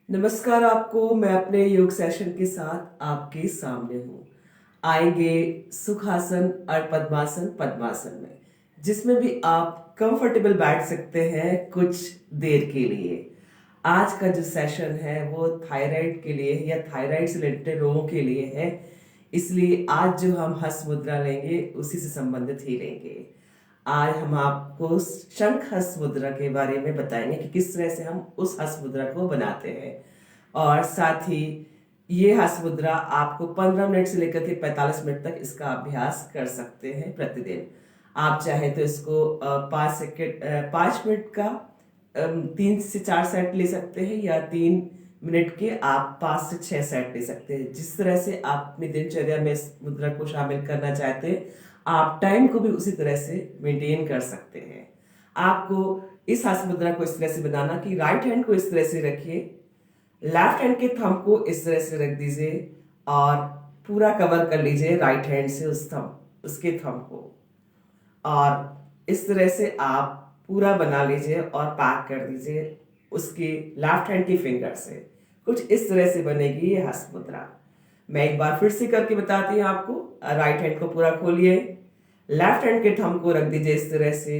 नमस्कार आपको। मैं अपने योग सेशन के साथ आपके सामने हूँ। आएंगे सुखासन और पद्मासन पद्मासन में, जिसमें भी आप कंफर्टेबल बैठ सकते हैं कुछ देर के लिए। आज का जो सेशन है वो थायराइड के लिए या थायराइड से रिलेटेड रोगों के लिए है, इसलिए आज जो हम हस्त मुद्रा लेंगे उसी से संबंधित ही लेंगे। आज हम आपको शंख हस्त मुद्रा के बारे में बताएंगे कि किस तरह से हम उस हस्त मुद्रा को बनाते हैं, और साथ ही ये हस्त मुद्रा आपको 15 मिनट से लेकर के 45 मिनट तक इसका अभ्यास कर सकते हैं प्रतिदिन। आप चाहे तो इसको 5 मिनट का 3 से 4 सेट ले सकते हैं, या 3 मिनट के आप 5 से 6 सेट ले सकते हैं। जिस तरह से आप अपनी दिनचर्या में इस मुद्रा को शामिल करना चाहते हैं, आप टाइम को भी उसी तरह से मेंटेन कर सकते हैं। आपको इस हस्त मुद्रा को इस तरह से बनाना कि राइट हैंड को इस तरह से रखिए, लेफ्ट हैंड के थंब को इस तरह से रख दीजिए और पूरा कवर कर लीजिए राइट हैंड से उसके थंब को, और इस तरह से आप पूरा बना लीजिए और पैक कर दीजिए उसके लेफ्ट हैंड की फिंगर से। कुछ इस तरह से बनेगी ये हस्त मुद्रा। मैं एक बार फिर से करके बताती हूँ आपको। राइट हैंड को पूरा खोलिए, लेफ्ट हैंड के थंब को रख दीजिए इस तरह से,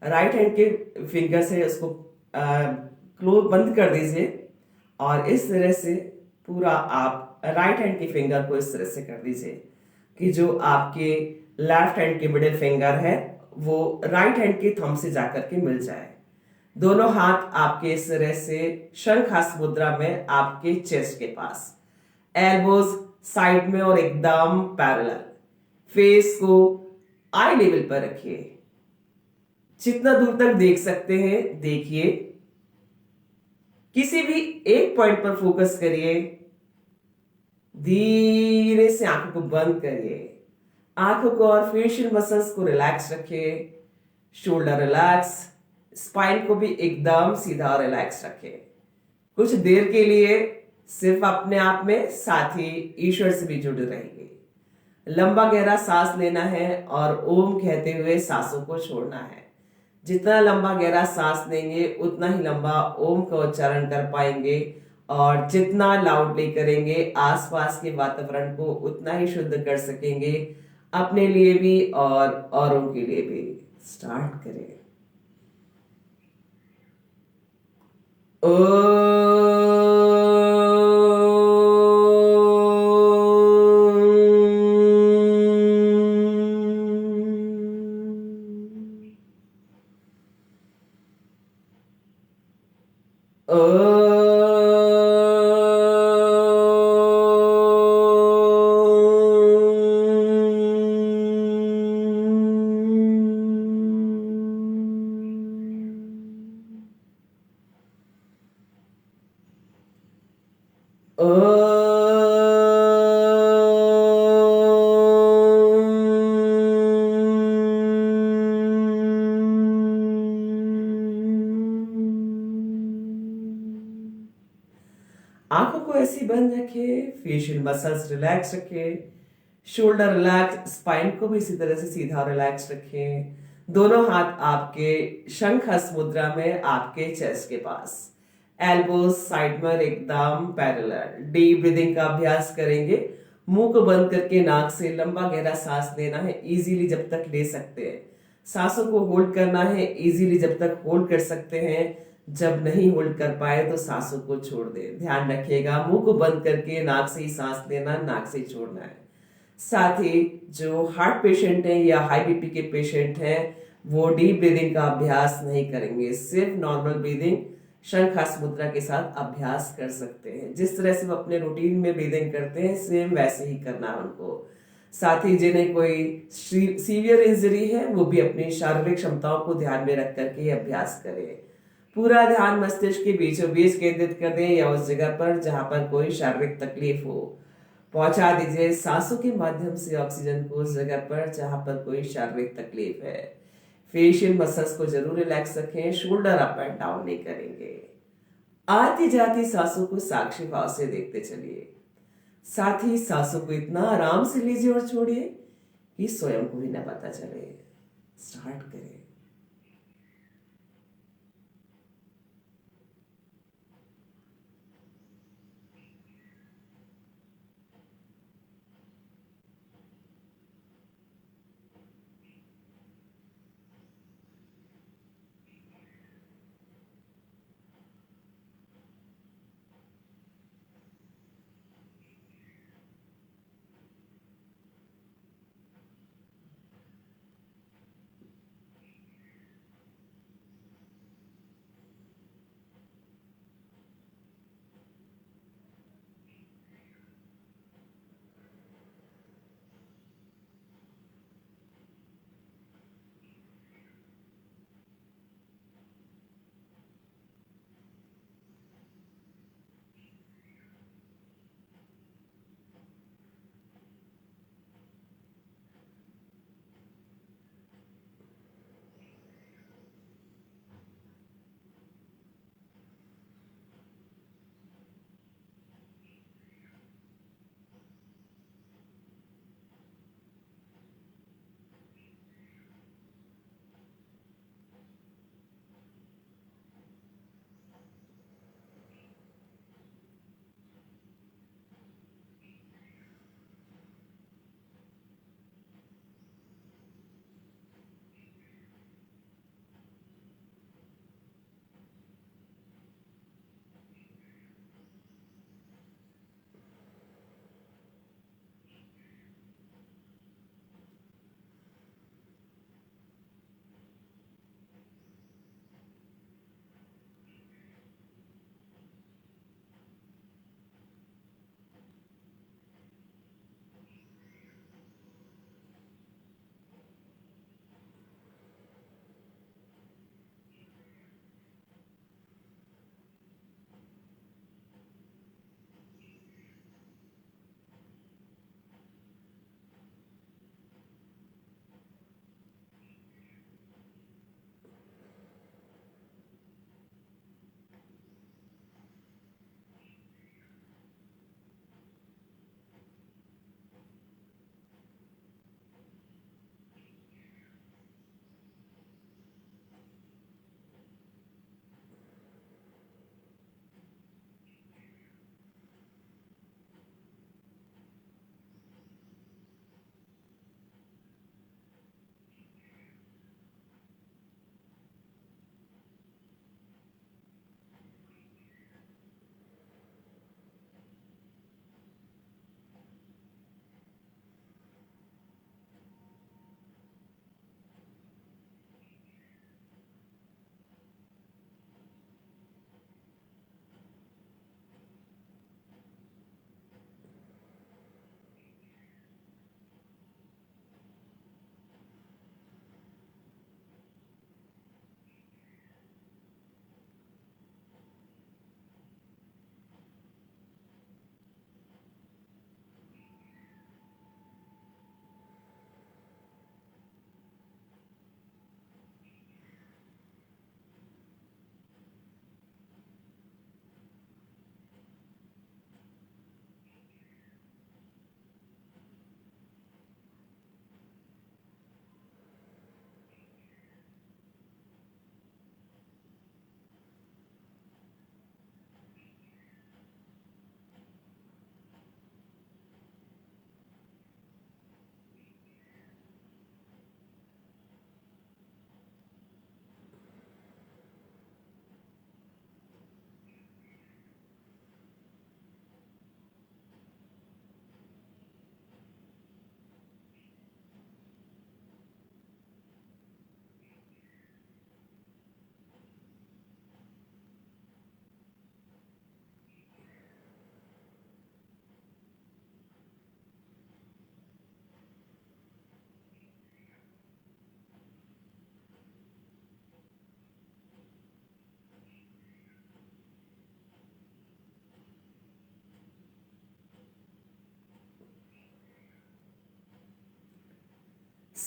राइट हैंड के फिंगर से उसको क्लोज बंद कर दीजिए, और इस तरह से पूरा आप राइट हैंड की फिंगर को इस तरह से कर दीजिए कि जो आपके लेफ्ट हैंड की मिडिल फिंगर है वो राइट हैंड के थंब से जाकर के मिल जाए। दोनों हाथ आपके इस तरह से शंख हस्त मुद्रा में आपके चेस्ट के पास, एल्बोज साइड में और एकदम पैरेलल। फेस को आई लेवल पर रखिए, जितना दूर तक देख सकते हैं देखिए। किसी भी एक पॉइंट पर फोकस करिए, धीरे से आंखों को बंद करिए, आंखों को और फेशियल मसल्स को रिलैक्स रखिए, शोल्डर रिलैक्स, स्पाइन को भी एकदम सीधा और रिलैक्स रखिए। कुछ देर के लिए सिर्फ अपने आप में, साथ ही ईश्वर से भी जुड़े रहिए। लंबा गहरा सांस लेना है और ओम कहते हुए सांसों को छोड़ना है। जितना लंबा गहरा सांस लेंगे उतना ही लंबा ओम का उच्चारण कर पाएंगे, और जितना लाउडली करेंगे आसपास के वातावरण को उतना ही शुद्ध कर सकेंगे, अपने लिए भी और औरों के लिए भी। स्टार्ट करें। आंखों को ऐसी बंद रखिए, फेशियल मसल्स रिलैक्स रखिए, शोल्डर रिलैक्स, स्पाइन को भी इसी तरह से सीधा रिलैक्स रखें। दोनों हाथ आपके शंख हस्त मुद्रा में आपके चेस्ट के पास, एल्बोज साइड में एकदम पैरेलल। डीप ब्रीदिंग का अभ्यास करेंगे। मुंह को बंद करके नाक से लंबा गहरा सांस लेना है, इजीली जब तक ले सकते हैं। सांसों को होल्ड करना है, इजीली जब तक होल्ड कर सकते हैं। जब नहीं होल्ड कर पाए तो सांसों को छोड़ दें। ध्यान रखिएगा, मुंह को बंद करके नाक से ही सांस लेना, नाक से ही छोड़ना है। साथ ही जो हार्ट पेशेंट हैं या हाई बीपी के पेशेंट हैं वो डीप ब्रीदिंग का अभ्यास नहीं करेंगे, सिर्फ नॉर्मल ब्रीदिंग शंख हस्त मुद्रा के साथ अभ्यास कर सकते हैं। जिस तरह से वो अपने रूटीन में ब्रीदिंग करते हैं सेम वैसे ही करना है उनको। साथ ही जिन्हें कोई सीवियर इंजरी है वो भी अपनी शारीरिक क्षमताओं को ध्यान में रख करके अभ्यास करें। पूरा ध्यान मस्तिष्क के बीचों बीच केंद्रित कर दें, या उस जगह पर जहां पर कोई शारीरिक तकलीफ हो। पहुंचा दीजिए सांसों के माध्यम से ऑक्सीजन को उस जगह पर जहां पर कोई शारीरिक तकलीफ है। फेशियल मसल्स को जरूर रिलैक्स रखें, शोल्डर अप एंड डाउन नहीं करेंगे। आती जाती सांसों को साक्षी भाव से देखते चलिए। साथ ही सांसों को इतना आराम से लीजिए और छोड़िए कि स्वयं को भी न पता चले। स्टार्ट करें।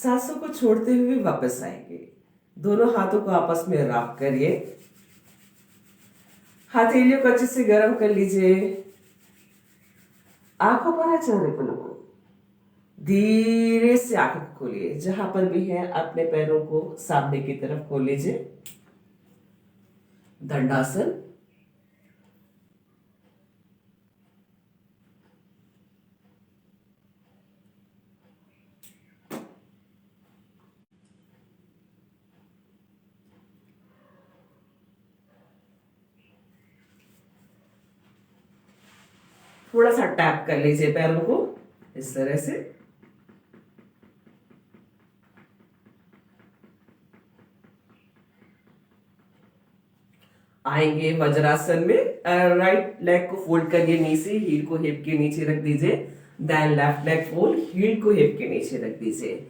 सांसों को छोड़ते हुए वापस आएंगे। दोनों हाथों को आपस में रब करिए। हथेलियों को अच्छे से गर्म कर लीजिए। आंखों पर है चेहरे पर लगाओ। धीरे से आंखें खोलिए। जहां पर भी है अपने पैरों को सामने की तरफ खोल लीजिए। दंडासन। थोड़ा सा टैप कर लीजिए पैरों को इस तरह से। आएंगे वज्रासन में। राइट लेग को फोल्ड करिए नीचे, हील को हिप के नीचे रख दीजिए। Then left leg fold, heel को हिप के नीचे रख दीजिए।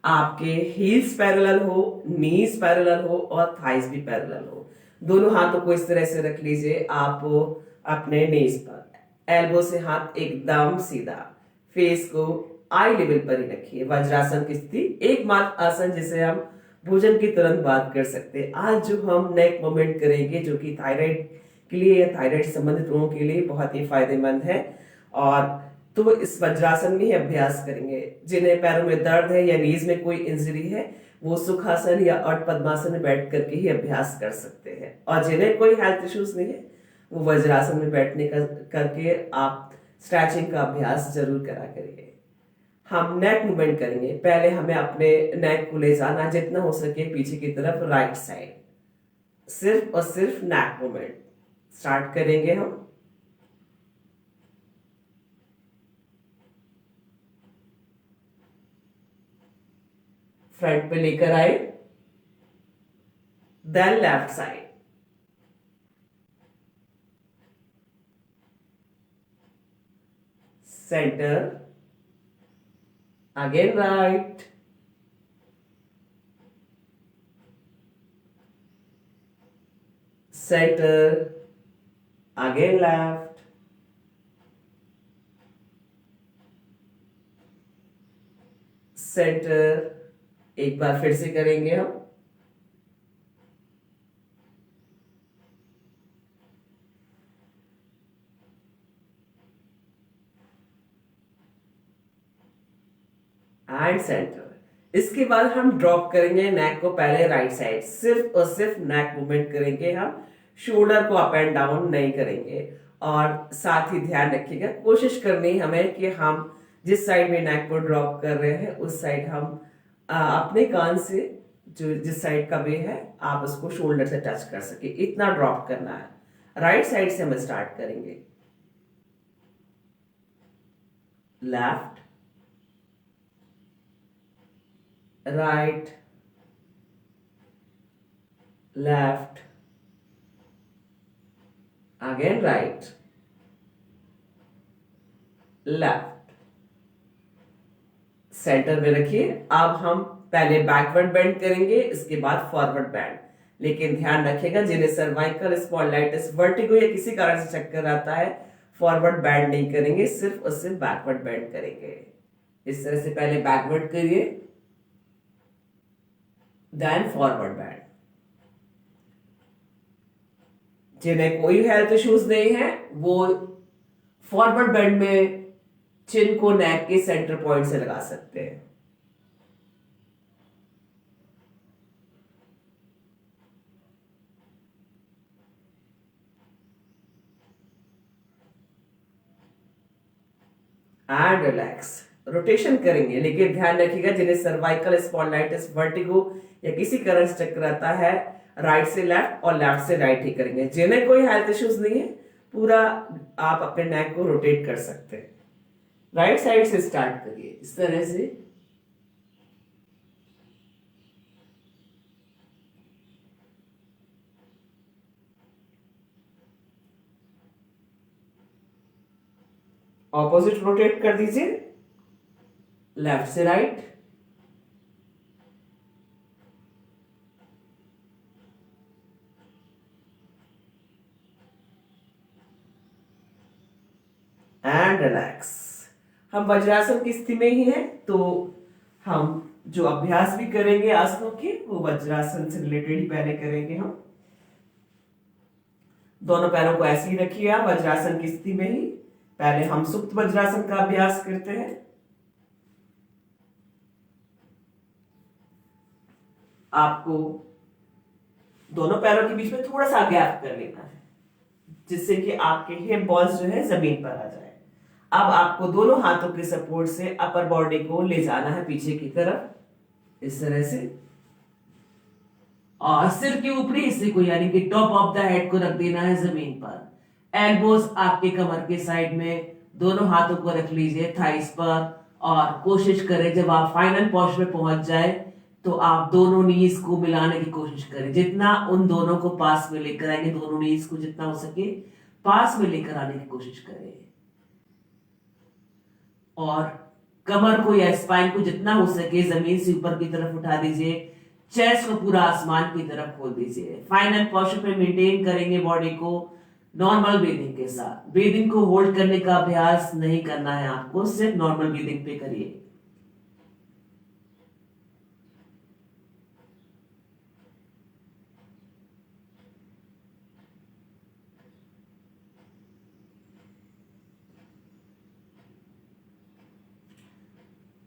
आपके हील्स पैरेलल हो, नीज पैरेलल हो और थाइस भी पैरेलल हो। दोनों हाथों को इस तरह से रख लीजिए आप अपने नीज पर। एल्बो से हाथ एकदम सीधा। फेस को आई लेवल पर ही रखिए। वज्रासन की स्थिति एकमात्र आसन जिसे हम भोजन की तुरंत बात कर सकते हैं। आज जो हम नेक मूवमेंट करेंगे जो कि थायराइड के लिए या थायराइड संबंधित रोगों के लिए बहुत ही फायदेमंद है। और तो इस वज्रासन में ही अभ्यास करेंगे। जिन्हें पैरों में दर्द है या नीज में कोई इंजरी है वो सुखासन या अर्ध पद्मासन में बैठ करके ही अभ्यास कर सकते हैं। और जिन्हें कोई हेल्थ इश्यूज नहीं है वो वज्रासन में बैठने का करके आप स्ट्रेचिंग का अभ्यास जरूर करा करिए। हम नेक मूवमेंट करेंगे। पहले हमें अपने नेक को ले जाना जितना हो सके पीछे की तरफ राइट साइड। सिर्फ और सिर्फ नेक मूवमेंट स्टार्ट करेंगे हम। फ्रंट पे लेकर आए। Then left side. Centre. Again right. Centre. Again left. Centre. एक बार फिर से करेंगे हम। And centre. इसके बाद हम ड्रॉप करेंगे नेक को पहले राइट साइड। सिर्फ और सिर्फ नेक मूवमेंट करेंगे हम। शोल्डर को अप एंड डाउन नहीं करेंगे। और साथ ही ध्यान रखिएगा कोशिश करनी हमें कि हम जिस साइड में नेक को ड्रॉप कर रहे हैं उस साइड हम अपने कान से जो जिस साइड का वे है आप उसको शोल्डर से टच कर सके इतना ड्रॉप करना है। राइट साइड से हम स्टार्ट करेंगे। Left, right, left, again right, left. Centre में रखिए। अब हम पहले बैकवर्ड बेंड करेंगे इसके बाद फॉरवर्ड बेंड। लेकिन ध्यान रखिएगा जिन्हें सर्वाइकल स्पॉन्डिलाइटिस, वर्टिगो या किसी कारण से चक्कर आता है फॉरवर्ड बेंड नहीं करेंगे, सिर्फ और सिर्फ बैकवर्ड बेंड करेंगे। इस तरह से पहले बैकवर्ड करिए देन फॉरवर्ड बेंड। जिन्हें कोई हेल्थ इश्यूज नहीं है वो फॉरवर्ड बेंड में चिन को नेक के सेंटर पॉइंट से लगा सकते हैं। And relax. रोटेशन करेंगे लेकिन ध्यान रखिएगा जिन्हें सर्वाइकल स्पॉन्डिलाइटिस, वर्टिगो या किसी कारण से चक्कर आता है राइट से लेफ्ट और लेफ्ट से राइट ही करेंगे। जिन्हें कोई हेल्थ इश्यूज नहीं है पूरा आप अपने नेक को रोटेट कर सकते हैं। राइट साइड से स्टार्ट करिए इस तरह से। ऑपोजिट रोटेट कर दीजिए लेफ्ट से राइट, एंड रिलैक्स। हम वज्रासन की स्थिति में ही हैं तो हम जो अभ्यास भी करेंगे आसनों के वो वज्रासन से रिलेटेड ही पहले करेंगे हम। दोनों पैरों को ऐसे ही रखिए आप वज्रासन की स्थिति में ही। पहले हम सुप्त वज्रासन का अभ्यास करते हैं। आपको दोनों पैरों के बीच में थोड़ा सा गैप कर लेना है जिससे कि आपके हिप बॉल्स जो है जमीन पर आ जाए। अब आपको दोनों हाथों के सपोर्ट से अपर बॉडी को ले जाना है पीछे की तरफ इस तरह से, और सिर के ऊपरी हिस्से को यानी कि टॉप ऑफ द हेड को रख देना है जमीन पर। एल्बोज आपके कमर के साइड में, दोनों हाथों को रख लीजिए थाइस पर, और कोशिश करें जब आप फाइनल पोस्चर में पहुंच जाए तो आप दोनों नीज को मिलाने की कोशिश करें। जितना उन दोनों को पास में लेकर आएंगे, दोनों नीज को जितना हो सके पास में लेकर आने की कोशिश करें, और कमर को या स्पाइन को जितना हो सके जमीन से ऊपर की तरफ उठा दीजिए। चेस्ट को पूरा आसमान की तरफ खोल दीजिए। फाइनल पोस्चर पे मेंटेन करेंगे बॉडी को नॉर्मल ब्रीदिंग के साथ। ब्रीदिंग को होल्ड करने का अभ्यास नहीं करना है आपको, सिर्फ नॉर्मल ब्रीदिंग पे करिए।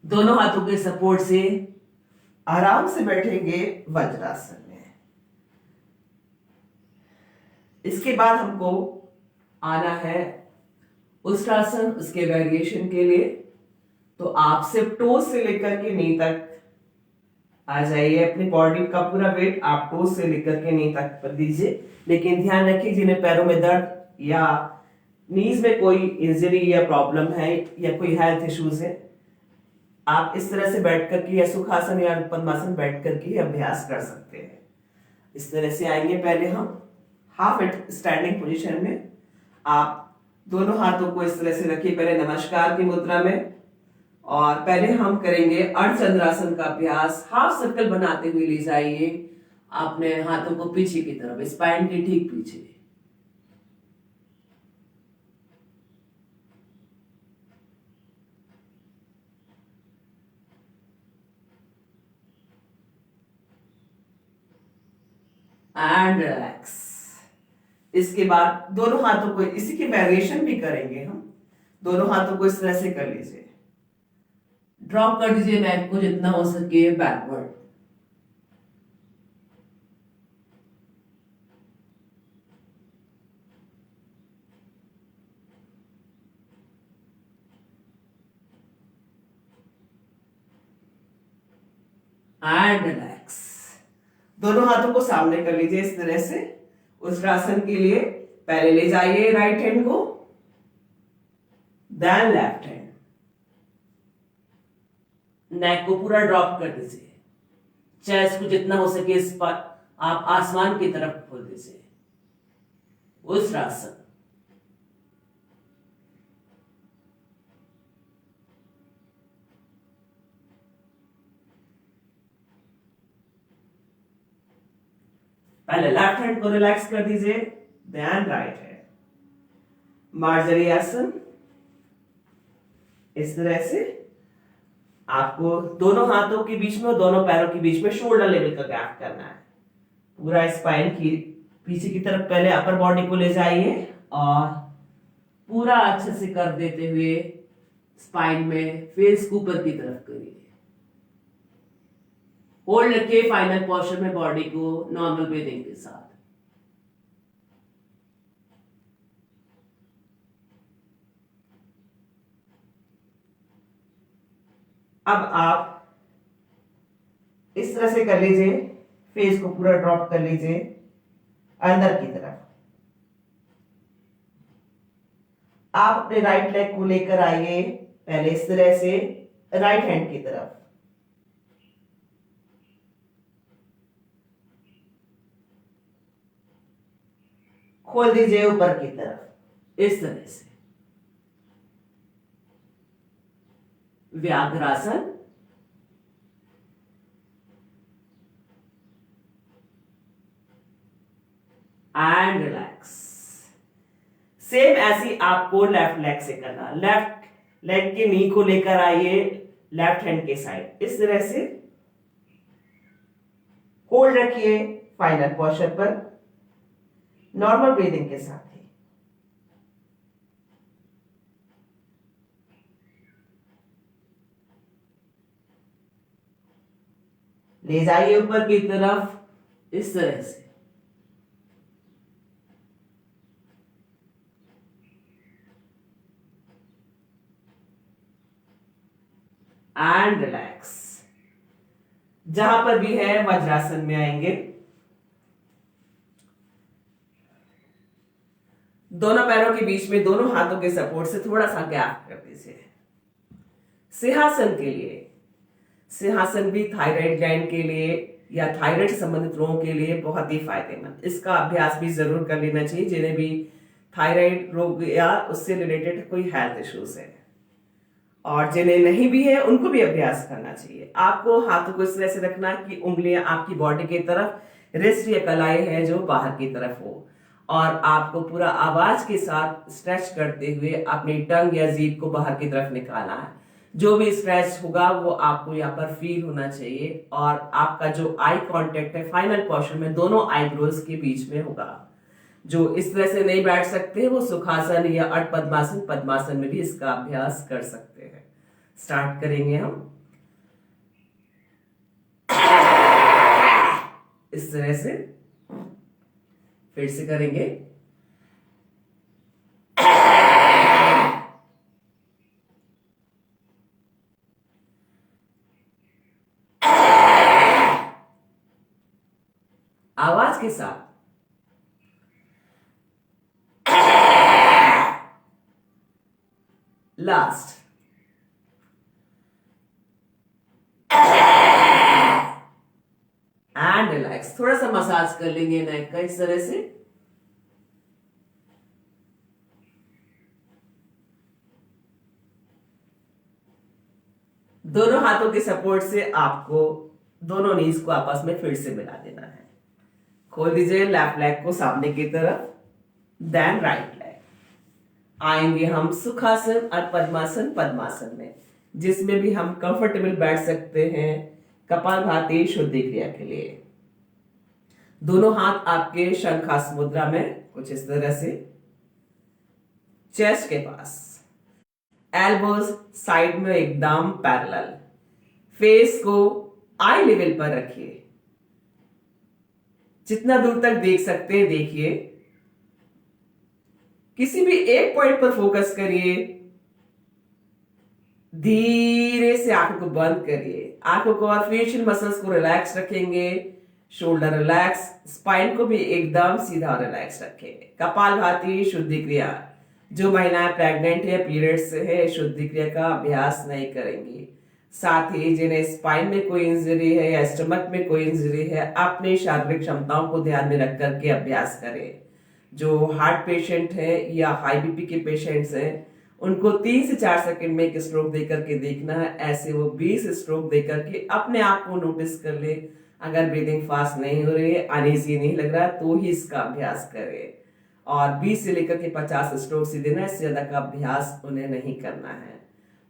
दोनों हाथों के सपोर्ट से आराम से बैठेंगे वज्रासन में। इसके बाद हमको आना है उष्ट्रासन, उसके वेरिएशन के लिए। तो आप सिर्फ टो से लेकर के नी तक आ जाइए। अपनी बॉडी का पूरा वेट आप टो से लेकर के नी तक कर दीजिए। लेकिन ध्यान रखिए जिन्हें पैरों में दर्द या नीज में कोई इंजरी या प्रॉब्लम है या कोई हेल्थ इश्यूज है, आप इस तरह से बैठ करके या सुखासन या पद्मासन बैठ करके अभ्यास कर सकते हैं। इस तरह से आएंगे। पहले हम हाफ स्टैंडिंग पोजीशन में, आप दोनों हाथों को इस तरह से रखिए पहले नमस्कार की मुद्रा में, और पहले हम करेंगे अर्धचंद्रासन का अभ्यास। हाफ सर्कल बनाते हुए ले जाइए अपने हाथों को पीछे की तरफ, स्पाइन के ठीक पीछे। And relax. इसके बाद दोनों हाथों को इसी के वेरिएशन भी करेंगे हम। दोनों हाथों को इस तरह से कर लीजिए, ड्रॉप कर दीजिए नेक को जितना हो सके बैकवर्ड। And relax. दोनों हाथों को सामने कर लीजिए इस तरह से। उष्ट्रासन के लिए पहले ले जाइए राइट हैंड को, देन लेफ्ट हैंड। नेक को पूरा ड्रॉप कर दीजिए। चेस्ट को जितना हो सके इस पर आप आसमान की तरफ खोल दीजिए। उष्ट्रासन। पहले लेफ्ट हैंड को रिलैक्स कर दीजिए, देन राइट हैंड। मार्जरी आसन। इस तरह से आपको दोनों हाथों के बीच में और दोनों पैरों के बीच में शोल्डर लेवल का गैप करना है। पूरा स्पाइन की पीछे की तरफ पहले अपर बॉडी को ले जाइए और पूरा अच्छे से कर देते हुए स्पाइन में फेस को ऊपर की तरफ करिए। होल्ड रखिए फाइनल पोस्चर में बॉडी को नॉर्मल ब्रीदिंग के साथ। अब आप इस तरह से कर लीजिए, फेस को पूरा ड्रॉप कर लीजिए अंदर की तरफ। आप अपने राइट लेग को लेकर आइए पहले इस तरह से राइट हैंड की तरफ। खोल दीजिए ऊपर की तरफ इस तरह से। व्याघ्रासन। And relax. सेम ऐसी आपको लेफ्ट लेग से करना। लेफ्ट लेग के नी को लेकर आइए लेफ्ट हैंड के साइड इस तरह से, होल्ड रखिए फाइनल पोस्चर पर नॉर्मल ब्रीदिंग के साथ ही। ले जाइए ऊपर की तरफ इस तरह से। And relax. जहां पर भी है वज्रासन में आएंगे। दोनों पैरों के बीच में दोनों हाथों के सपोर्ट से थोड़ा सा गैप कर दीजिए। सिंहासन के लिए, सिंहासन भी थायराइड ग्लैंड के लिए या थायराइड संबंधित रोगों के लिए बहुत ही फायदेमंद। इसका अभ्यास भी जरूर कर लेना चाहिए जिन्हें भी थायराइड रोग या उससे रिलेटेड कोई हेल्थ इश्यूज है, और जिन्हें नहीं भी है उनको भी अभ्यास करना चाहिए। आपको हाथों को इस तरह से रखना कि उंगलियां आपकी बॉडी की तरफ, रिस्ट या कलाई है जो बाहर की तरफ हो, और आपको पूरा आवाज के साथ स्ट्रेच करते हुए अपनी टंग या जीभ को बाहर की तरफ निकालना है। जो भी स्ट्रेच होगा वो आपको यहाँ पर फील होना चाहिए, और आपका जो आई कांटेक्ट है फाइनल पोर्शन में दोनों आईब्रोज के बीच में होगा। जो इस तरह से नहीं बैठ सकते वो सुखासन या अर्ध पद्मासन, पद्मासन में भी इसका अभ्यास कर सकते हैं। स्टार्ट करेंगे हम इस तरह से, फिर से करेंगे। आवाज के साथ लास्ट। And relax. थोड़ा सा मसाज कर लेंगे नेक का इस तरह से। दोनों हाथों के सपोर्ट से आपको दोनों नीज को आपस में फिर से मिला देना है। खोल दीजिए लेफ्ट लेग को सामने की तरफ, देन राइट लेग। आएंगे हम सुखासन और पद्मासन, पद्मासन में, जिसमें भी हम कंफर्टेबल बैठ सकते हैं कपालभाति शुद्धि क्रिया के लिए। दोनों हाथ आपके शंखास मुद्रा में कुछ इस तरह से, चेस्ट के पास, एल्बोज साइड में एकदम पैरेलल। फेस को आई लेवल पर रखिए, जितना दूर तक देख सकते हैं देखिए। किसी भी एक पॉइंट पर फोकस करिए। धीरे से आंखों को बंद करिए, आंखों को और फेशियल मसल्स को रिलैक्स रखेंगे। शोल्डर रिलैक्स, स्पाइन को भी एकदम सीधा और रिलैक्स रखेंगे। कपालभाति शुद्धि क्रिया, जो महिलाएं प्रेग्नेंट है, पीरियड्स से है, शुद्धि क्रिया का अभ्यास नहीं करेंगी। साथ ही जिन्हें स्पाइन में कोई इंजरी है या स्टमक में कोई इंजरी है, अपनी शारीरिक क्षमताओं को ध्यान में रख करके अभ्यास करें। जो हार्ट पेशेंट है या हाई बीपी के पेशेंट्स हैं, उनको 3 से 4 सेकंड में एक स्ट्रोक देकर के देखना है। ऐसे वो 20 स्ट्रोक देकर के अपने आप को नोटिस कर ले। अगर ब्रीदिंग फास्ट नहीं हो रही है, अनईजी नहीं लग रहा, तो ही इसका अभ्यास करें। और 20 से लेकर के 50 स्ट्रोक ही देना है, इससे ज्यादा का अभ्यास उन्हें नहीं करना है।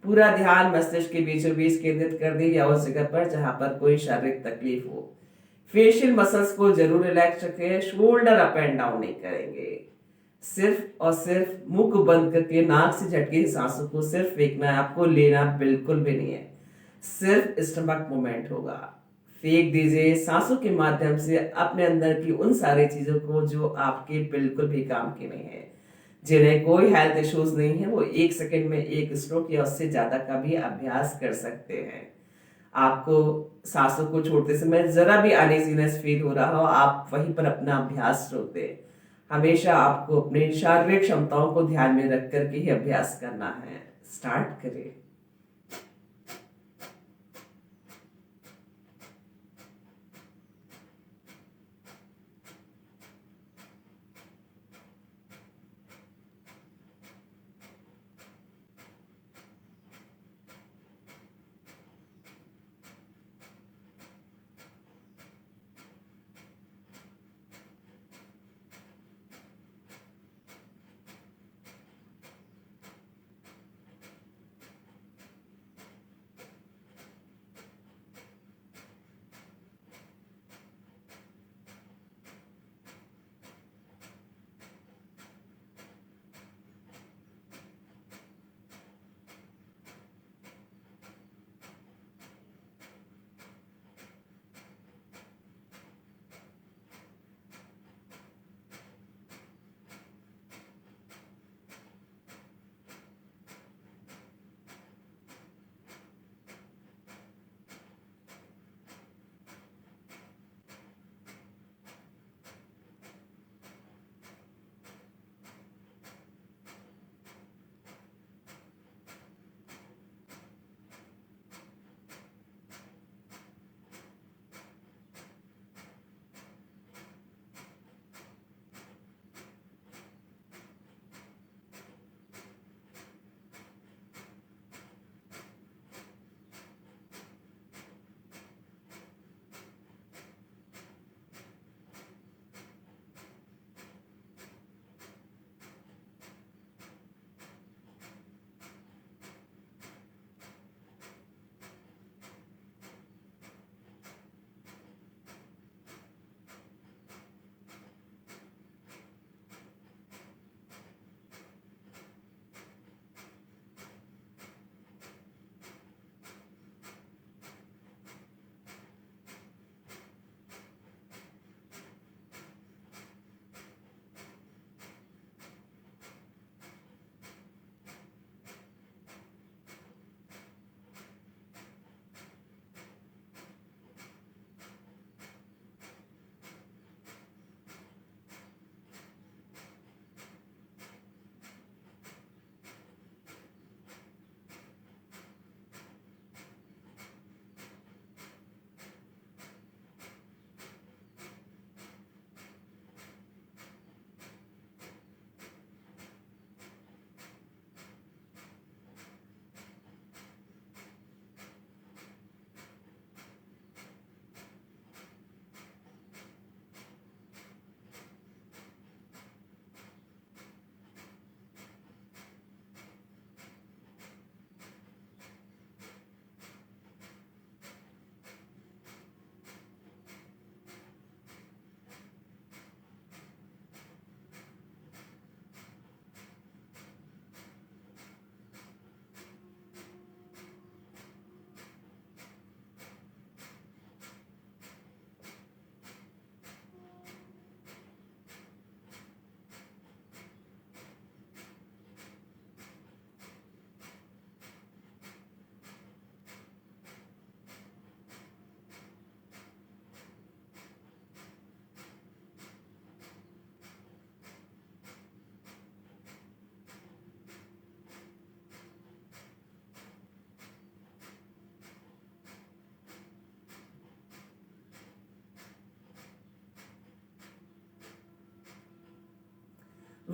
पूरा ध्यान मस्तिष्क के बीचों बीच केंद्रित कर दी या उस जगह पर जहां पर कोई शारीरिक तकलीफ हो। फेशियल मसल्स को जरूर रिलैक्स रखें। शोल्डर अप एंड डाउन नहीं करेंगे। सिर्फ और सिर्फ मुंह को बंद करके नाक से झटके सांसों को सिर्फ फेंकना है, आपको लेना बिल्कुल भी नहीं है। सिर्फ स्टमक मूवमेंट होगा। फेंक दीजिए सांसों के माध्यम से अपने अंदर की उन सारी चीजों को जो आपके बिल्कुल भी काम की नहीं है। जिन्हें कोई हेल्थ इश्यूज नहीं है, वो 1 सेकंड में 1 स्ट्रोक या उससे ज्यादा का भी अभ्यास कर सकते हैं। आपको सांसों को छोड़ते समय जरा भी अनईजीनेस फील हो रहा हो, आप वहीं पर अपना अभ्यास रोक दें। हमेशा आपको अपनी शारीरिक क्षमताओं को ध्यान में रख करके ही अभ्यास करना है। स्टार्ट करें।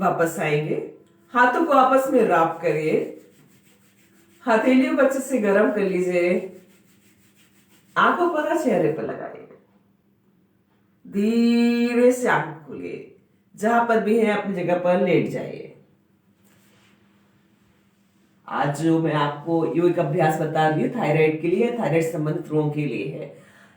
वापस आएंगे, हाथों को आपस में रब करिए, हथेलियों को अच्छे से गर्म कर लीजिए, आंखों पर या चेहरे पर लगाइए, धीरे से आंख खोलिए, जहां पर भी है अपनी जगह पर लेट जाइए। आज जो मैं आपको योग अभ्यास बता रही हूँ थायराइड के लिए, थायराइड संबंधित रोगों के लिए है।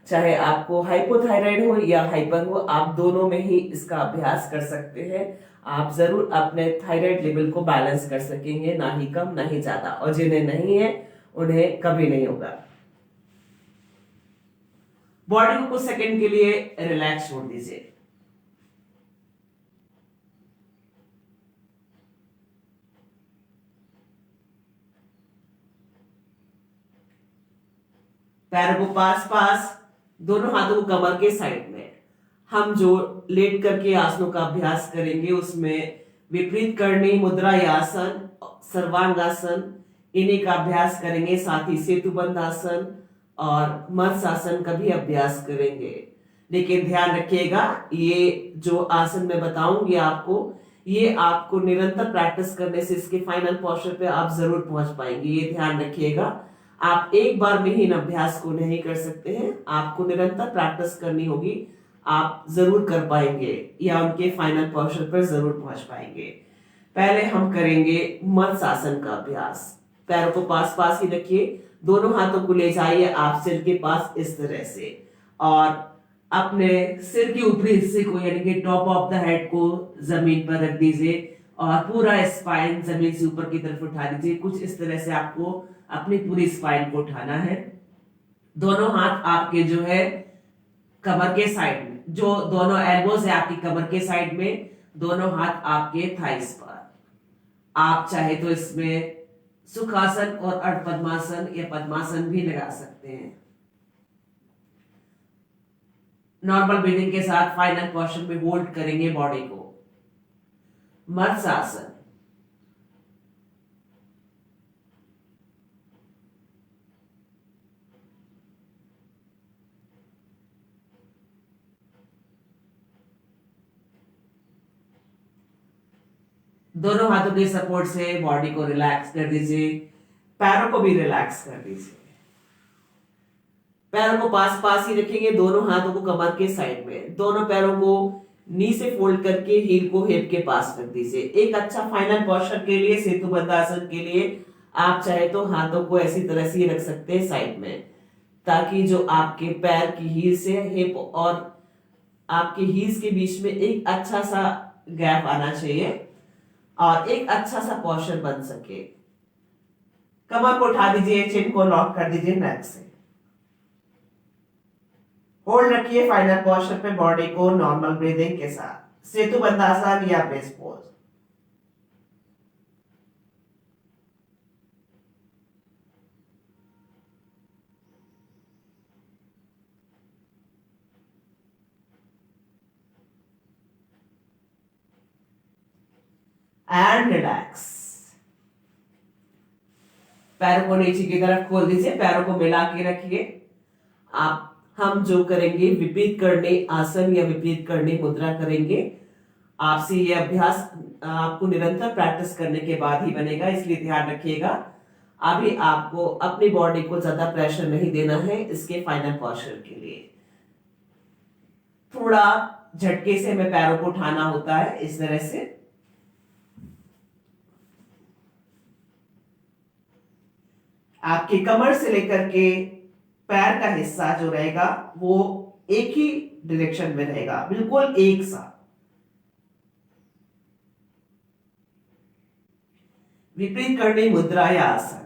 चाहे आपको हाइपोथायराइड हो या हाइपर हो, आप दोनों में ही इसका अभ्यास कर सकते हैं। आप जरूर अपने थायराइड लेवल को बैलेंस कर सकेंगे, ना ही कम ना ही ज्यादा, और जिन्हें नहीं है उन्हें कभी नहीं होगा। बॉडी को कुछ सेकंड के लिए रिलैक्स छोड़ दीजिए। पैरों को पास पास, दोनों हाथों को कमर के साइड में। हम जो लेट करके आसनों का अभ्यास करेंगे उसमें विपरीत करणी मुद्रा या आसन, सर्वांगासन, इन्हीं का अभ्यास करेंगे। साथ ही सेतुबंध आसन और मत्स्यासन का भी अभ्यास करेंगे। लेकिन ध्यान रखिएगा, ये जो आसन मैं बताऊंगी आपको, ये आपको निरंतर प्रैक्टिस करने से इसके फाइनल पोस्चर पे आप जरूर पहुंच पाएंगे। ये ध्यान रखिएगा, आप एक बार में ही इन अभ्यास को नहीं कर सकते हैं, आपको निरंतर प्रैक्टिस करनी होगी। आप जरूर कर पाएंगे या उनके फाइनल पोस्चर पर जरूर पहुंच पाएंगे। पहले हम करेंगे मत्स्यासन का अभ्यास। पैरों को पास पास ही रखिए, दोनों हाथों को ले जाइए आप सिर के पास इस तरह से, और अपने सिर के ऊपरी हिस्से को यानी कि टॉप ऑफ द हेड को जमीन पर रख दीजिए और पूरा स्पाइन जमीन से ऊपर की तरफ उठा दीजिए। कुछ इस तरह से आपको अपनी पूरी स्पाइन को उठाना है। दोनों हाथ आपके जो है कमर के साइड में, जो दोनों एल्बोज है आपकी कमर के साइड में, दोनों हाथ आपके थाइस पर। आप चाहे तो इसमें सुखासन और अर्ध पद्मासन या पद्मासन भी लगा सकते हैं। नॉर्मल ब्रीदिंग के साथ फाइनल पोस्चर में होल्ड करेंगे बॉडी को। मत्स्यासन। दोनों हाथों के सपोर्ट से बॉडी को रिलैक्स कर दीजिए, पैरों को भी रिलैक्स कर दीजिए। पैरों को पास पास ही रखेंगे, दोनों हाथों को कमर के साइड में, दोनों पैरों को नी से फोल्ड करके हील को हिप के पास रख दीजिए। एक अच्छा फाइनल पोस्चर के लिए, सेतुबंध आसन के लिए, आप चाहे तो हाथों को ऐसी तरह से रख सकते हैं साइड में, ताकि जो आपके पैर की हील से हिप और आपके हील्स के बीच में एक अच्छा सा गैप आना चाहिए और एक अच्छा सा पोस्चर बन सके। कमर को उठा दीजिए, चिन को लॉक कर दीजिए नेक से। होल्ड रखिए फाइनल पोस्चर पे बॉडी को नॉर्मल ब्रीदिंग के साथ, सेतुबंध आसन या ब्रेस पोज। And relax. पैरों को नीचे की तरफ खोल दीजिए, पैरों को मिला के रखिए। आप हम जो करेंगे विपरीत करणी आसन या विपरीत करणी मुद्रा करेंगे। आपसे ये अभ्यास आपको निरंतर प्रैक्टिस करने के बाद ही बनेगा, इसलिए ध्यान रखिएगा। अभी आपको अपनी बॉडी को ज्यादा प्रेशर नहीं देना है इसके फाइनल पोस्चर के लिए। थोड़ा झटके से हमें पैरों को उठाना होता है इस तरह से। आपकी कमर से लेकर के पैर का हिस्सा जो रहेगा वो एक ही डायरेक्शन में रहेगा, बिल्कुल एक साथ। विपरीत करणी मुद्रा या आसन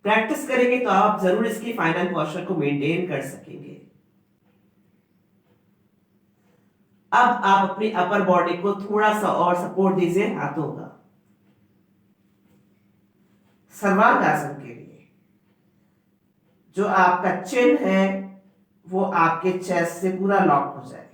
प्रैक्टिस करेंगे तो आप जरूर इसकी फाइनल पोस्चर को मेंटेन कर सकेंगे। अब आप अपनी अपर बॉडी को थोड़ा सा और सपोर्ट दीजिए हाथों का। सर्वांग आसन के लिए जो आपका चिन है वो आपके चेस्ट से पूरा लॉक हो जाए।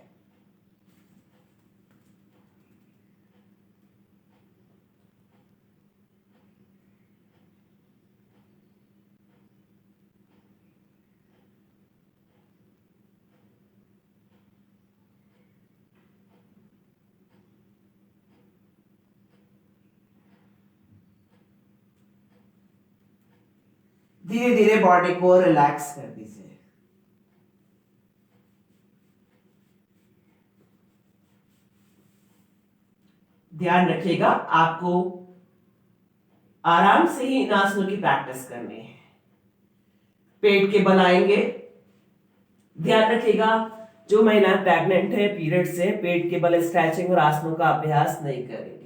धीरे धीरे बॉडी को रिलैक्स कर दीजिए। ध्यान रखिएगा, आपको आराम से ही इन आसनों की प्रैक्टिस करनी है। पेट के बल आएंगे। ध्यान रखिएगा, जो महिला प्रेग्नेंट है, पीरियड से, पेट के बल स्ट्रेचिंग और आसनों का अभ्यास नहीं करेंगे।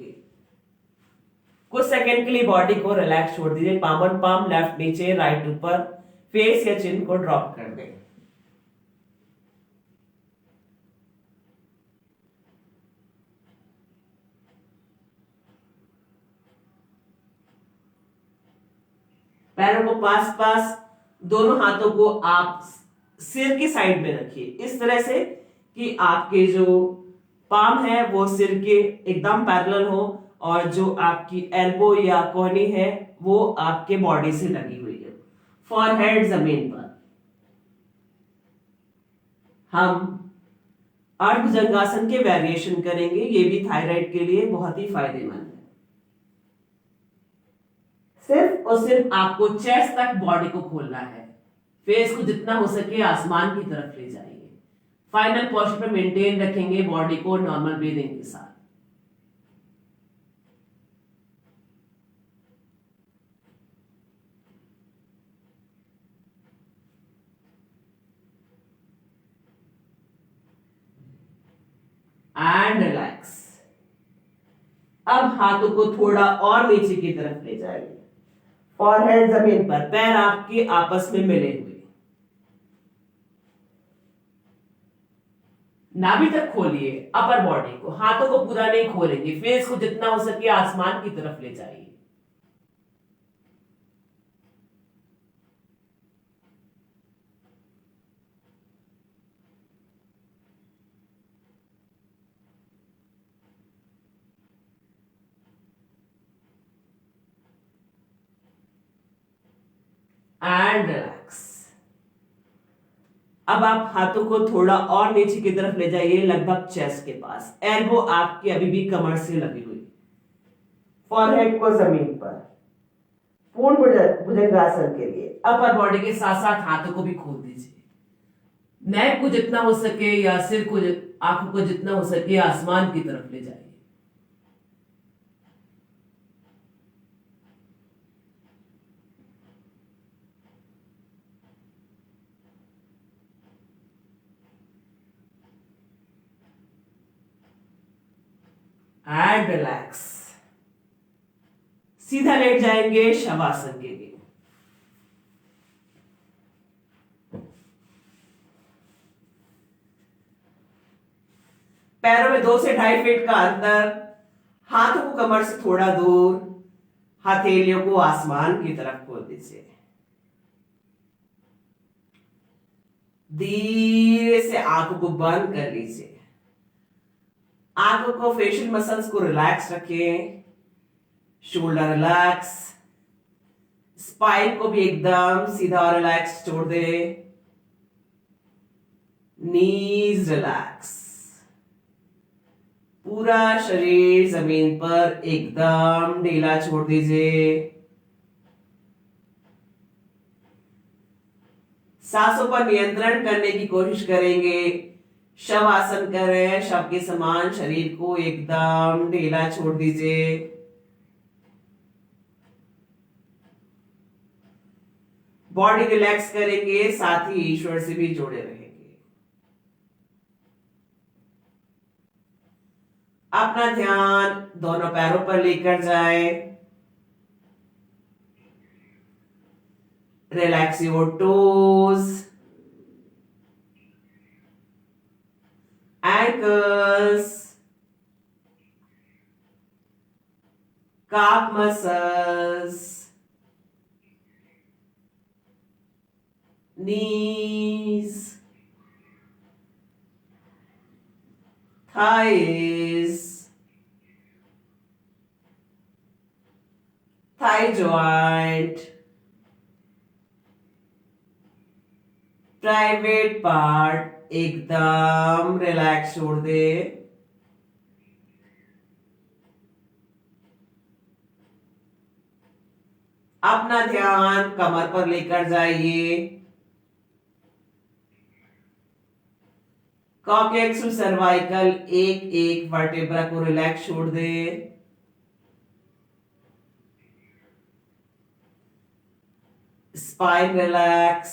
कुछ सेकंड के लिए बॉडी को रिलैक्स छोड़ दीजिए। पाम ऑन पाम, लेफ्ट नीचे, राइट ऊपर, फेस या चिन को ड्रॉप कर दें। पैरों को पास पास, दोनों हाथों को आप सिर की साइड में रखिए, इस तरह से कि आपके जो पाम है वो सिर के एकदम पैरेलल हो और जो आपकी एल्बो या कोहनी है वो आपके बॉडी से लगी हुई है। फॉरहेड जमीन पर। हम अर्धभुजंगासन के वेरिएशन करेंगे, ये भी थायराइड के लिए बहुत ही फायदेमंद है। सिर्फ और सिर्फ आपको चेस्ट तक बॉडी को खोलना है। फेस को जितना हो सके आसमान की तरफ ले जाइए। फाइनल पोस्चर पे मेंटेन रखेंगे बॉडी को नॉर्मल ब्रीदिंग के साथ। And relax. अब हाथों को थोड़ा और नीचे की तरफ ले जाइए। फॉरहेड जमीन पर, पैर आपके आपस में मिले हुए। नाभि तक खोलिए अपर बॉडी को, हाथों को पूरा नहीं खोलेंगे। फेस को जितना हो सके आसमान की तरफ ले जाइए। And relax. अब आप हाथों को थोड़ा और नीचे की तरफ ले जाइए, लगभग चेस्ट के पास। एल्बो आपकी अभी भी कमर से लगी हुई। फॉरहेड को जमीन पर। पूर्ण भुजंगासन के लिए अपर बॉडी के साथ साथ हाथों को भी खोल दीजिए। नेक को जितना हो सके या सिर को, आंखों को जितना हो सके आसमान की तरफ ले जाइए। And relax. सीधा लेट जाएंगे शवासन के लिए। पैरों में 2 से 2.5 फीट का अंतर। हाथों को कमर से थोड़ा दूर, हथेलियों को आसमान की तरफ खोल दीजिए। धीरे से आंखों को बंद कर लीजिए। आंखों को, फेशियल मसल्स को रिलैक्स रखें। Shoulder relax. स्पाइन को भी एकदम सीधा और रिलैक्स छोड़ दे। नीज रिलैक्स। पूरा शरीर जमीन पर एकदम ढीला छोड़ दीजिए। सांसों पर नियंत्रण करने की कोशिश करेंगे। शवासन कर रहे हैं, शव के समान शरीर को एकदम ढीला छोड़ दीजिए। बॉडी रिलैक्स करेंगे, साथ ही ईश्वर से भी जुड़े रहेंगे। अपना ध्यान दोनों पैरों पर लेकर जाए। Relax your toes, ankles, calf muscles, knees, thighs, thigh joint, private part एकदम रिलैक्स छोड़ दे। अपना ध्यान कमर पर लेकर जाइए। कॉकेक्स टू सर्वाइकल, एक एक वर्टेब्रा को रिलैक्स छोड़ दे। स्पाइन रिलैक्स,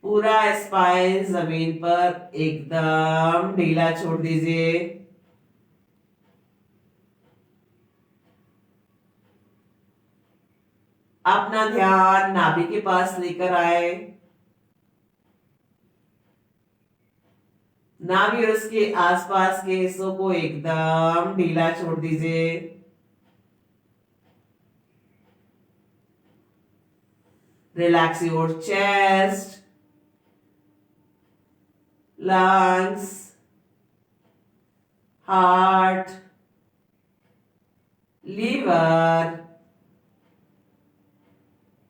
पूरा स्पाइन जमीन पर एकदम ढीला छोड़ दीजिए। अपना ध्यान नाभि के पास लेकर आए। नाभि और उसके आसपास के हिस्सों को एकदम ढीला छोड़ दीजिए। Relax your chest, lungs, heart, liver,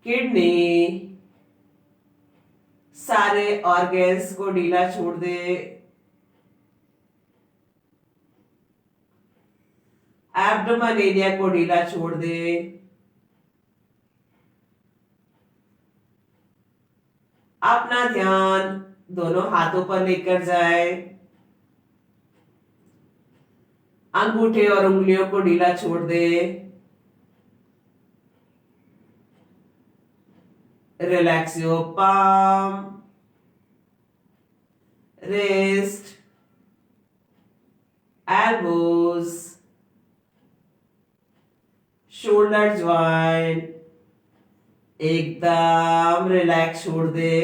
kidney, सारे ऑर्गन्स को ढीला छोड़ दे। एब्डोमेन एरिया को ढीला छोड़ दे। अपना ध्यान दोनों हाथों पर लेकर जाए। अंगूठे और उंगलियों को ढीला छोड़ दे। Relax your palm, wrist, elbows, shoulder joint, एकदम रिलैक्स छोड़ दे।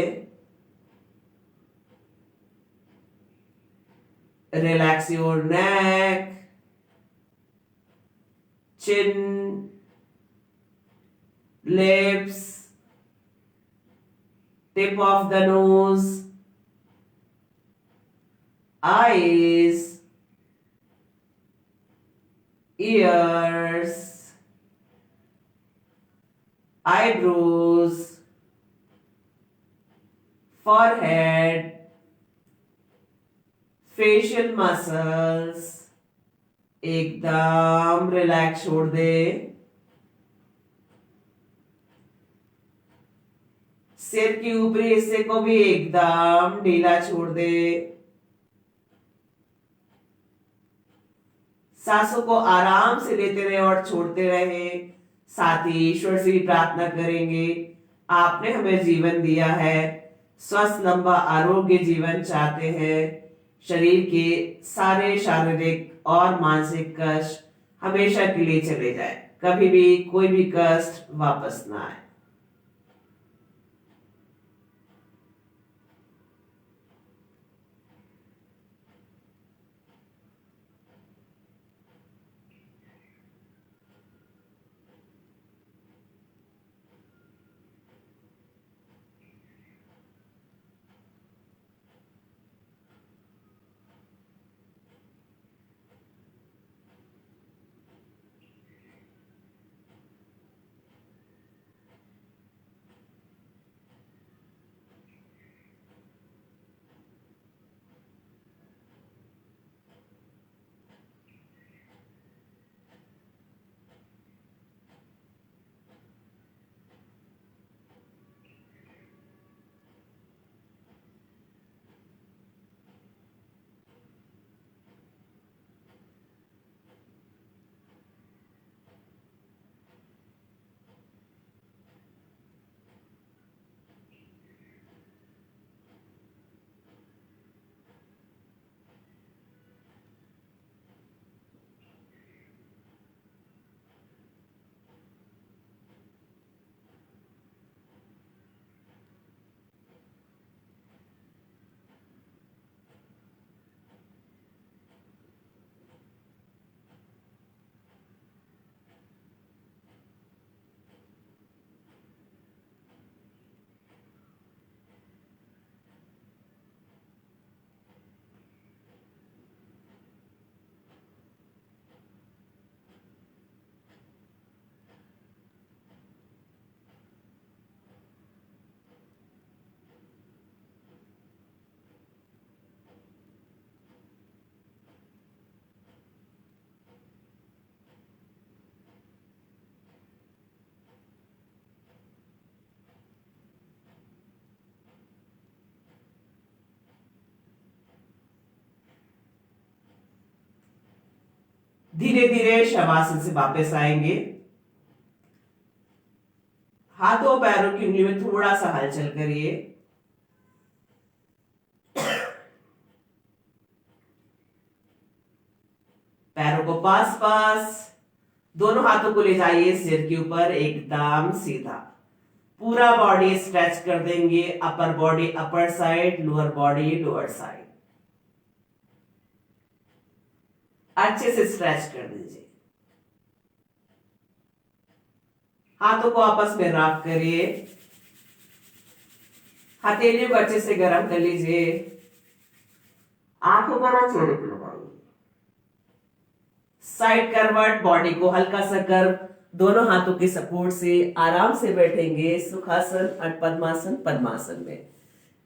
Relax your neck, chin, lips, tip of the nose, eyes, ears, eyebrows, forehead, facial muscles, एकदम रिलैक्स छोड़ दे। सिर के ऊपरी हिस्से को भी एकदम ढीला छोड़ दे। सांसों को आराम से लेते रहे और छोड़ते रहे। साथ ही ईश्वर से भी प्रार्थना करेंगे, आपने हमें जीवन दिया है, स्वस्थ लंबा आरोग्य जीवन चाहते हैं। शरीर के सारे शारीरिक और मानसिक कष्ट हमेशा के लिए चले जाए, कभी भी कोई भी कष्ट वापस ना आए। धीरे धीरे शवासन से वापस आएंगे। हाथों पैरों की उंगली में थोड़ा सा हलचल करिए। पैरों को पास पास, दोनों हाथों को ले जाइए सिर के ऊपर एकदम सीधा। पूरा बॉडी स्ट्रेच कर देंगे। Upper body upper side, lower body lower side. अच्छे से स्ट्रेच कर दीजिए। हाथों को आपस में रख करिए। हथेलियों को अच्छे से गर्म कर लीजिए। आंखों पर और चेहरे पे लगाइए। साइड करवट, बॉडी को हल्का सा कर्व, दोनों हाथों के सपोर्ट से आराम से बैठेंगे सुखासन और पद्मासन पद्मासन में,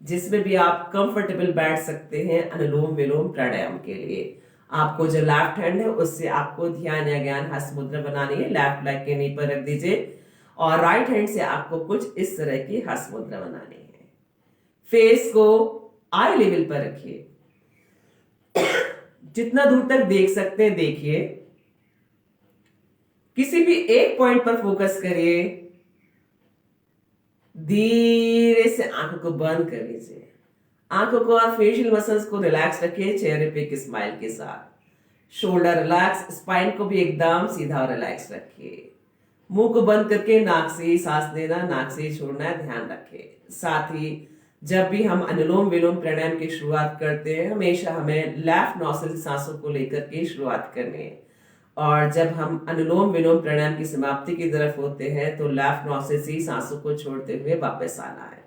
जिसमें भी आप कंफर्टेबल बैठ सकते हैं अनुलोम विलोम प्राणायाम के लिए। आपको जो लेफ्ट हैंड है उससे आपको ध्यान या ज्ञान हस्त मुद्रा बनानी है। लेफ्ट लेग के नी पर रख दीजिए और राइट हैंड से आपको कुछ इस तरह की हस्त मुद्रा बनानी है। फेस को आई लेवल पर रखिए। जितना दूर तक देख सकते हैं देखिए। किसी भी एक पॉइंट पर फोकस करिए। धीरे से आंखों को बंद कर लीजिए। आंखों को और फेशियल मसल्स को रिलैक्स रखिए चेहरे पे एक स्माइल के साथ। शोल्डर रिलैक्स, स्पाइन को भी एकदम सीधा और रिलैक्स रखिए। मुंह को बंद करके नाक से ही सांस लेना, नाक से ही छोड़ना है, ध्यान रखें। साथ ही जब भी हम अनुलोम विलोम प्राणायाम की शुरुआत करते हैं हमेशा हमें लेफ्ट नॉस्ट्रिल से सांसों को लेकर के शुरुआत करनी है, और जब हम अनुलोम विलोम प्राणायाम की समाप्ति की तरफ होते हैं तो लेफ्ट नॉस्ट्रिल से ही सांसों को छोड़ते हुए वापस आना है।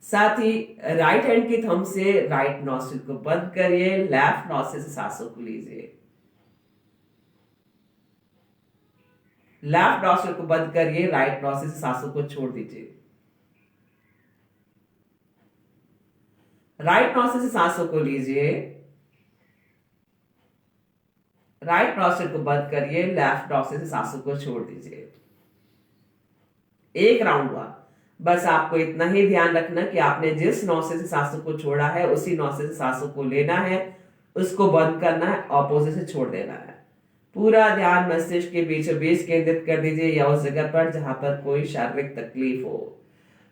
साथ ही राइट हैंड की थंब से राइट नॉस्ट्रिल को बंद करिए, लेफ्ट नॉस्ट्रिल से सांसों को लीजिए। लेफ्ट नॉस्ट्रिल को बंद करिए, राइट नॉस्ट्रिल से सांसों को छोड़ दीजिए। राइट नॉस्ट्रिल से सांसों को लीजिए, राइट नॉस्ट्रिल को बंद करिए, लेफ्ट नॉस्ट्रिल से सांसों को छोड़ दीजिए। एक राउंड हुआ। बस आपको इतना ही ध्यान रखना कि आपने जिस नॉस्ट्रिल से सांसों को छोड़ा है उसी नॉस्ट्रिल से सांसों को लेना है, उसको बंद करना है, ऑपोजिट से छोड़ देना है। पूरा ध्यान मस्तिष्क के बीचों बीच केंद्रित कर दीजिए या उस जगह पर जहां पर कोई शारीरिक तकलीफ हो।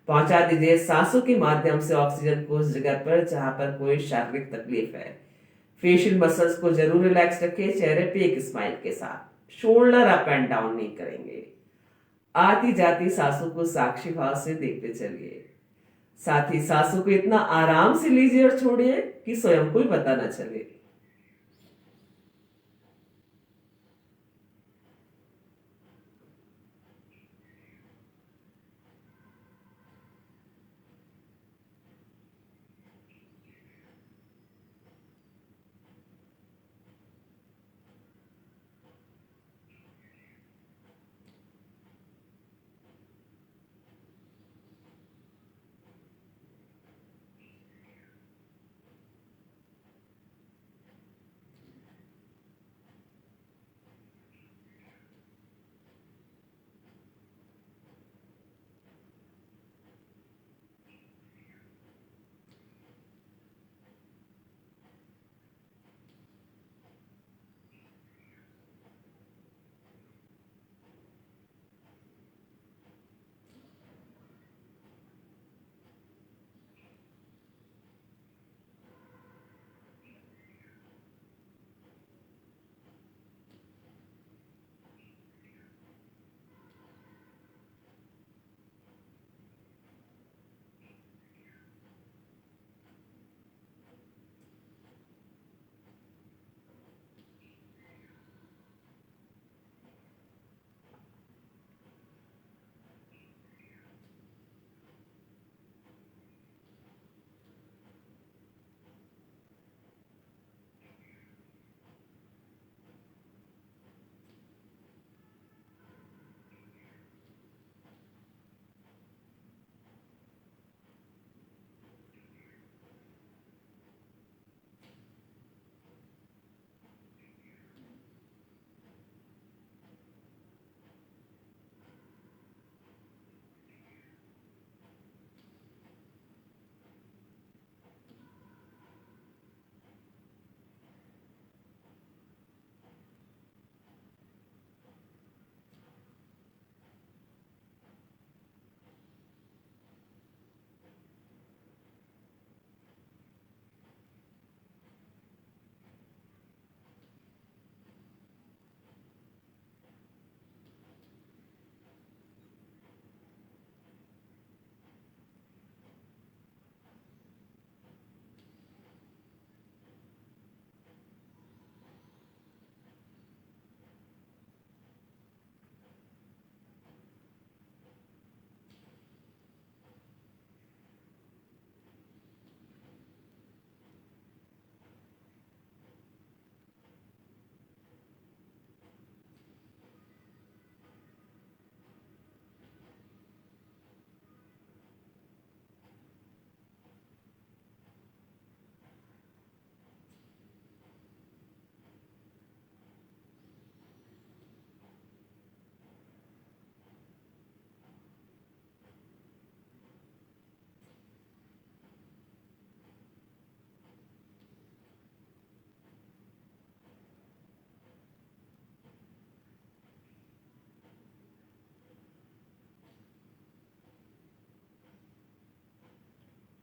पहुंचा दीजिए सांसों के माध्यम से ऑक्सीजन को उस जगह पर जहां पर कोई शारीरिक तकलीफ है। फेशियल मसल्स को जरूर रिलैक्स रखिए चेहरे पे एक स्माइल के साथ। शोल्डर अप एंड डाउन नहीं करेंगे। आती जाती सांसों को साक्षी भाव से देखते चलिए। साथ ही सांसों को इतना आराम से लीजिए और छोड़िए कि स्वयं को ही पता न चले।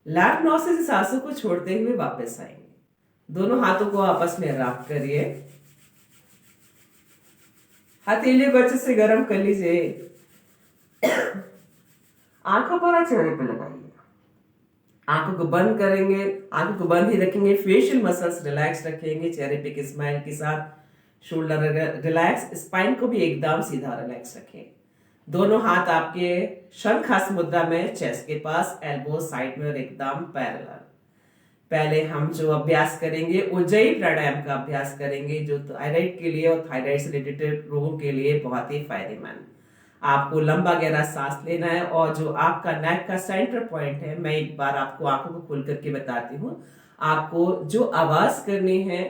लैट 9 से सांसों को छोड़ते हुए वापस आएंगे। दोनों हाथों को आपस में रब करिए। हथेली को अच्छे से गर्म कर लीजिए। आंखों पर और चेहरे पे लगाइए। आंखों को बंद करेंगे, आंखों को बंद ही रखेंगे। फेशियल मसल्स रिलैक्स रखेंगे चेहरे पे एक स्माइल के साथ। शोल्डर रिलैक्स, स्पाइन को भी एकदम सीधा रिलैक्स रखें। दोनों हाथ आपके शंखासन मुद्रा में, चेस्ट के पास, एल्बो साइड में और एकदम पैरेलल। पहले हम जो अभ्यास करेंगे उज्जयी प्राणायाम का अभ्यास करेंगे, जो थायराइड के लिए और थायराइड से रिलेटेड रोगों के लिए बहुत ही फायदेमंद। आपको लंबा गहरा सांस लेना है और जो आपका नेक का सेंटर पॉइंट है, मैं एक बार आपको आंखों को खोल करके बताती हूँ। आपको जो आवाज करनी है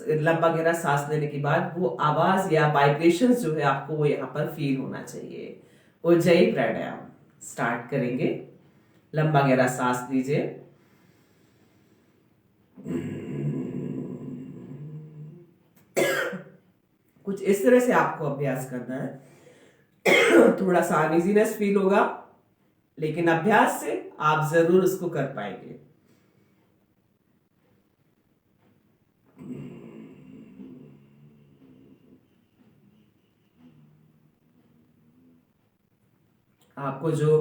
लंबा गहरा सांस लेने के बाद, वो आवाज या वाइब्रेशंस जो है आपको वो यहाँ पर फील होना चाहिए। उज्जयी प्राणायाम स्टार्ट करेंगे। लंबा गहरा सांस लीजिए। कुछ इस तरह से आपको अभ्यास करना है। थोड़ा सा अनइजीनेस फील होगा, लेकिन अभ्यास से आप जरूर उसको कर पाएंगे। आपको जो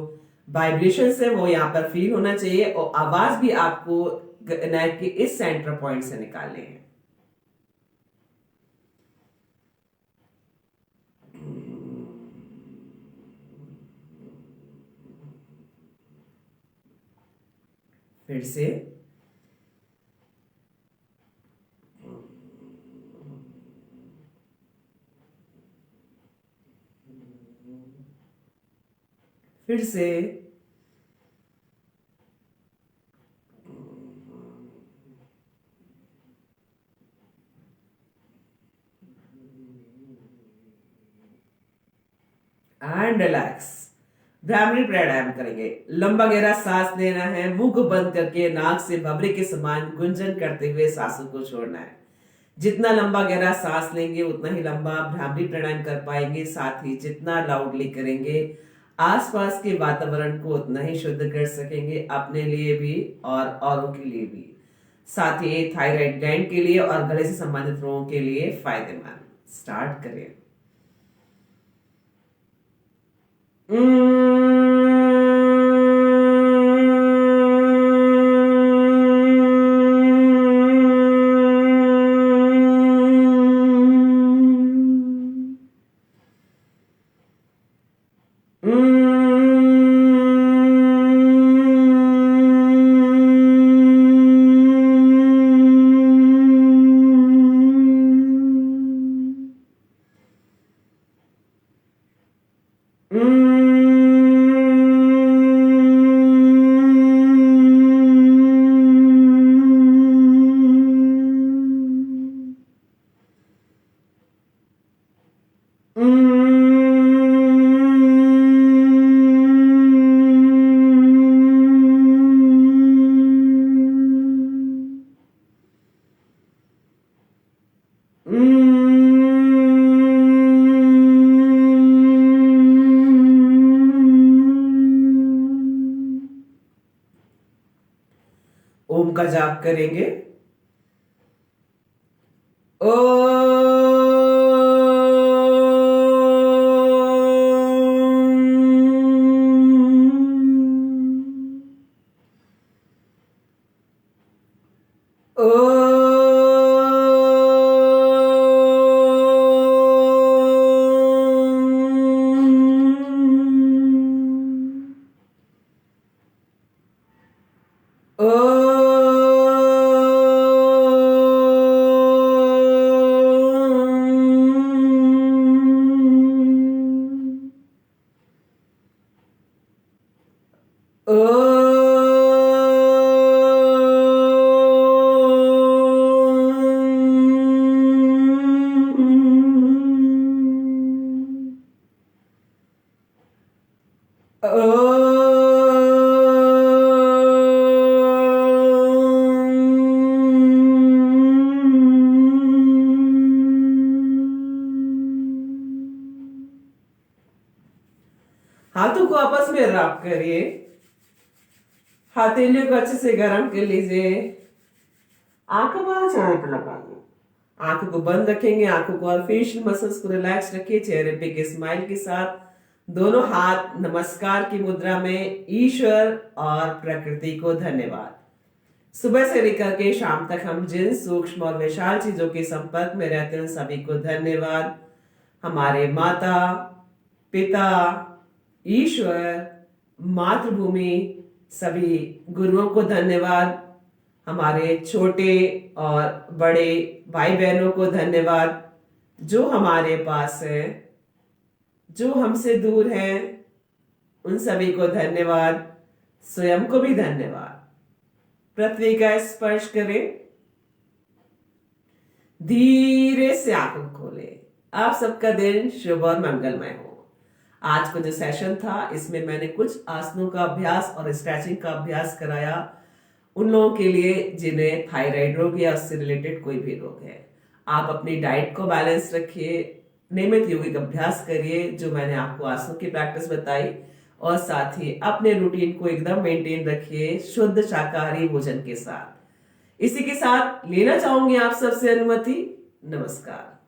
वाइब्रेशंस है वो यहाँ पर फील होना चाहिए और आवाज भी आपको नेक के इस सेंटर पॉइंट से निकालने हैं। फिर से फिर से एंड रिलैक्स। भ्रामरी प्राणायाम करेंगे। लंबा गहरा सांस लेना है, मुंह को बंद करके नाक से भंवरे के समान गुंजन करते हुए सांसों को छोड़ना है। जितना लंबा गहरा सांस लेंगे उतना ही लंबा भ्रामरी प्राणायाम कर पाएंगे। साथ ही जितना लाउडली करेंगे आसपास के वातावरण को उतना ही शुद्ध कर सकेंगे, अपने लिए भी और औरों के लिए भी। साथ ही थायराइड ग्लैंड के लिए और गले से संबंधित रोगों के लिए फायदेमंद। स्टार्ट करें। ओम का जाप करेंगे। हाथों को आपस में रब करिए। हथेलियों को अच्छे से गर्म कर लीजिए। आंखों को चेहरे पे लगाइए। आंखों को बंद रखेंगे, आंखों को और फेशियल मसल्स को रिलैक्स रखिए। चेहरे पे एक स्माइल के साथ दोनों हाथ नमस्कार की मुद्रा में ईश्वर और प्रकृति को धन्यवाद। सुबह से लेकर के शाम तक हम जिन सूक्ष्म और विशाल चीजों के संपर्क में रहते हैं सभी को धन्यवाद। हमारे माता पिता, ईश्वर, मातृभूमि, सभी गुरुओं को धन्यवाद। हमारे छोटे और बड़े भाई बहनों को धन्यवाद जो हमारे पास है। जो हमसे दूर है उन सभी को धन्यवाद। स्वयं को भी धन्यवाद। पृथ्वी का स्पर्श करें। धीरे से आंखों खोले। आप सबका दिन शुभ और मंगलमय हो। आज का जो सेशन था इसमें मैंने कुछ आसनों का अभ्यास और स्ट्रेचिंग का अभ्यास कराया उन लोगों के लिए जिन्हें थायराइड रोग या उससे रिलेटेड कोई भी रोग है। आप अपनी डाइट को बैलेंस रखिए, नियमित यौगिक अभ्यास करिए जो मैंने आपको आसनों की प्रैक्टिस बताई, और साथ ही अपने रूटीन को एकदम मेंटेन रखिए शुद्ध शाकाहारी भोजन के साथ। इसी के साथ लेना चाहूंगी आप सबसे अनुमति। नमस्कार।